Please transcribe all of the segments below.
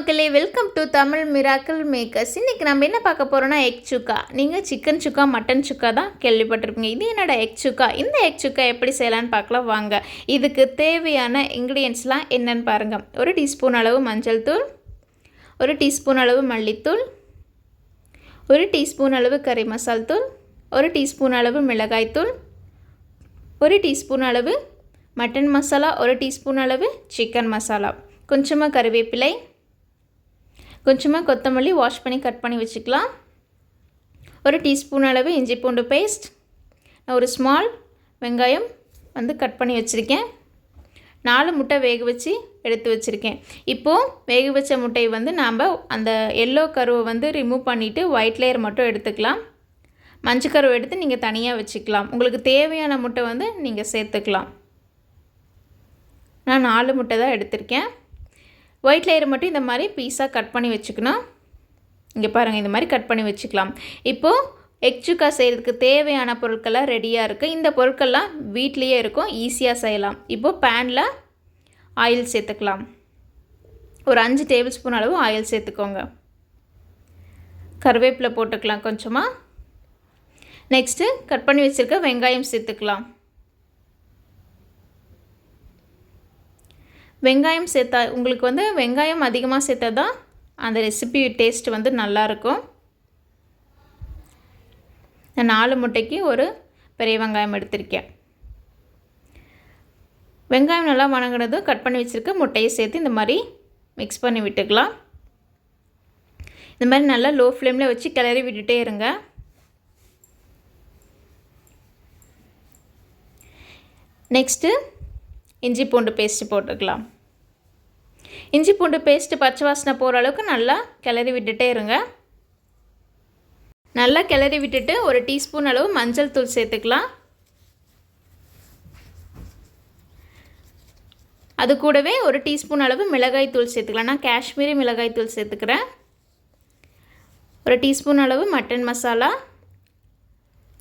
மக்களே, welcome to Tamil miracle makers. இன்றைக்கி நம்ம என்ன பார்க்க போகிறோன்னா எக் சுக்கா. நீங்கள் சிக்கன் சுக்கா, மட்டன் சுக்கா தான் கேள்விப்பட்டிருப்பீங்க. இது என்னோட எக் சுக்கா. இந்த எக் சுக்கா எப்படி செய்யலான்னு பார்க்கலாம் வாங்க. இதுக்கு தேவையான இன்க்ரீடியன்ட்ஸ்லாம் என்னென்னு பாருங்கள். 1 டீஸ்பூன் அளவு மஞ்சள் தூள், 1 டீஸ்பூன் அளவு மல்லித்தூள், 1 டீஸ்பூன் அளவு கறி மசால் தூள், 1 டீஸ்பூன் அளவு மிளகாய்த்தூள், 1 டீஸ்பூன் அளவு மட்டன் மசாலா, 1 டீஸ்பூன் அளவு சிக்கன் மசாலா, கொஞ்சமாக கறிவேப்பிலை, கொஞ்சமாக கொத்தமல்லி வாஷ் பண்ணி கட் பண்ணி வச்சுக்கலாம், 1 டீஸ்பூன் அளவு இஞ்சி பூண்டு பேஸ்ட், ஒரு ஸ்மால் வெங்காயம் கட் பண்ணி வச்சுருக்கேன், 4 முட்டை வேக வச்சு எடுத்து வச்சுருக்கேன். இப்போது வேக வச்ச முட்டையை நாம் அந்த எல்லோ கருவை ரிமூவ் பண்ணிவிட்டு ஒயிட் லேயர் மட்டும் எடுத்துக்கலாம். மஞ்சள் கருவை எடுத்து நீங்கள் தனியாக வச்சுக்கலாம். உங்களுக்கு தேவையான முட்டை நீங்கள் சேர்த்துக்கலாம். நான் 4 முட்டை தான் எடுத்திருக்கேன். ஒயிட் லேயர் மட்டும் இந்த மாதிரி பீஸாக கட் பண்ணி வச்சுக்கணும். இங்கே பாருங்கள், இந்த மாதிரி கட் பண்ணி வச்சுக்கலாம். இப்போது எக் சுக்கா செய்கிறதுக்கு தேவையான பொருட்கள்லாம் ரெடியாக இருக்குது. இந்த பொருட்கள்லாம் வீட்லேயே இருக்கும், ஈஸியாக செய்யலாம். இப்போது பேனில் ஆயில் சேர்த்துக்கலாம். ஒரு 5 டேபிள் ஸ்பூன் அளவு ஆயில் சேர்த்துக்கோங்க. கருவேப்பிலை போட்டுக்கலாம் கொஞ்சமாக. நெக்ஸ்ட்டு கட் பண்ணி வச்சுருக்க வெங்காயம் சேர்த்துக்கலாம். வெங்காயம் சேர்த்தா உங்களுக்கு வெங்காயம் அதிகமாக சேர்த்தா தான் அந்த ரெசிபி டேஸ்ட் நல்லாயிருக்கும். நான் 4 முட்டைக்கு ஒரு பெரிய வெங்காயம் எடுத்திருக்கேன். வெங்காயம் நல்லா வணங்கினதும் கட் பண்ணி வச்சுருக்க முட்டையை சேர்த்து இந்த மாதிரி மிக்ஸ் பண்ணி விட்டுக்கலாம். இந்த மாதிரி நல்லா லோ ஃப்ளேமில் வச்சு கிளறி விட்டுட்டே இருங்க. நெக்ஸ்ட்டு இஞ்சி பூண்டு பேஸ்ட்டு போட்டுக்கலாம். இஞ்சி பூண்டு பேஸ்ட்டு பச்சை வாசனை போகிற அளவுக்கு நல்லா கிளறி விட்டுட்டே இருங்க. நல்லா கிளறி விட்டுட்டு 1 டீஸ்பூன் அளவு மஞ்சள் தூள் சேர்த்துக்கலாம். அது கூடவே 1 டீஸ்பூன் அளவு மிளகாய் தூள் சேர்த்துக்கலாம். நான் காஷ்மீரி மிளகாய் தூள் சேர்த்துக்கிறேன். 1 டீஸ்பூன் அளவு mutton masala,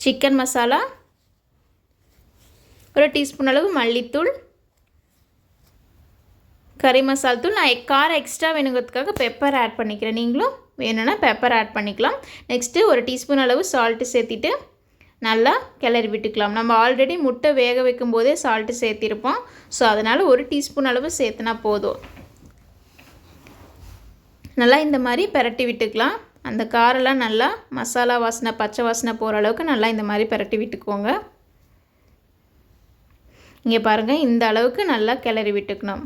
chicken masala, 1 teaspoon அளவு மல்லித்தூள், கறி மசால் தூள். நான் காரம் எக்ஸ்ட்ரா வேணுங்கிறதுக்காக பெப்பர் ஆட் பண்ணிக்கிறேன். நீங்களும் வேணும்னா பெப்பர் ஆட் பண்ணிக்கலாம். நெக்ஸ்ட்டு 1 டீஸ்பூன் அளவு சால்ட்டு சேர்த்திட்டு நல்லா கிளறி விட்டுக்கலாம். நம்ம ஆல்ரெடி முட்டை வேக வைக்கும் போதே சால்ட்டு சேர்த்திருப்போம். ஸோ அதனால் 1 டீஸ்பூன் அளவு சேர்த்துனா போதும். நல்லா இந்த மாதிரி பரட்டி விட்டுக்கலாம். அந்த காரெல்லாம் நல்லா மசாலா வாசனை, பச்சை வாசனை போகிற அளவுக்கு நல்லா இந்த மாதிரி பரட்டி விட்டுக்கோங்க. இங்கே பாருங்கள், இந்த அளவுக்கு நல்லா கிளறி விட்டுக்கணும்.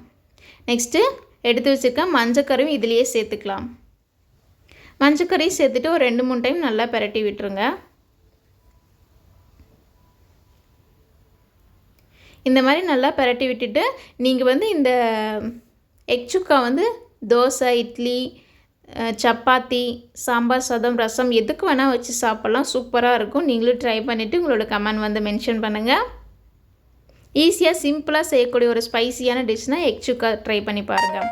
நெக்ஸ்ட்டு எடுத்து வச்சுருக்க மஞ்சக்கறியும் இதிலேயே சேர்த்துக்கலாம். மஞ்சக்கறியும் சேர்த்துட்டு ஒரு 2-3 டைம் நல்லா பரட்டி விட்டுருங்க. இந்த மாதிரி நல்லா பரட்டி விட்டுட்டு நீங்கள் இந்த எக் சுக்கா தோசை, இட்லி, சப்பாத்தி, சாம்பார் சாதம், ரசம் எதுக்கு வேணால் வச்சு சாப்பிட்லாம். சூப்பராக இருக்கும். நீங்களும் ட்ரை பண்ணிவிட்டு உங்களோட கமெண்ட் மென்ஷன் பண்ணுங்கள். ஈஸியாக சிம்பிளாக செய்யக்கூடிய ஒரு ஸ்பைசியான டிஷ்னால் எக் சுக்கா ட்ரை பண்ணி பாருங்கள்.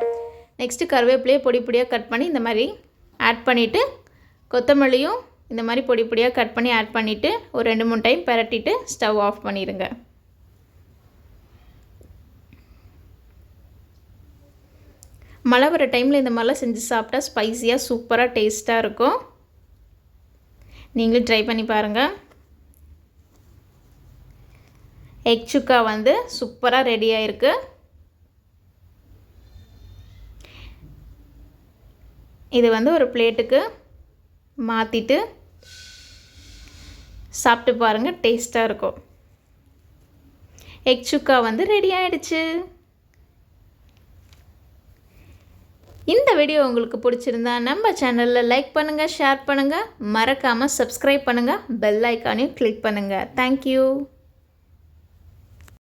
நெக்ஸ்ட்டு கருவேப்பிலையை பொடி பொடியாக கட் பண்ணி இந்த மாதிரி ஆட் பண்ணிவிட்டு, கொத்தமல்லியும் இந்த மாதிரி பொடி பொடியாக கட் பண்ணி ஆட் பண்ணிவிட்டு ஒரு 2-3 டைம் பரட்டிட்டு ஸ்டவ் ஆஃப் பண்ணிடுங்க. மழை வர டைமில் இந்த மாதிரிலாம் செஞ்சு சாப்பிட்டா ஸ்பைசியாக சூப்பராக டேஸ்ட்டாக இருக்கும். நீங்களும் ட்ரை பண்ணி பாருங்கள். எக் சுக்கா சூப்பராக ரெடி ஆகிருக்கு. இது ஒரு பிளேட்டுக்கு மாற்றிட்டு சாப்பிட்டு பாருங்கள், டேஸ்ட்டாக இருக்கும். எக் சுக்கா ரெடி ஆகிடுச்சு. இந்த வீடியோ உங்களுக்கு பிடிச்சிருந்தா நம்ம சேனலில் லைக் பண்ணுங்கள், ஷேர் பண்ணுங்கள், மறக்காமல் சப்ஸ்கிரைப் பண்ணுங்கள், பெல் ஐக்கானையும் கிளிக் பண்ணுங்கள். தேங்க்யூ.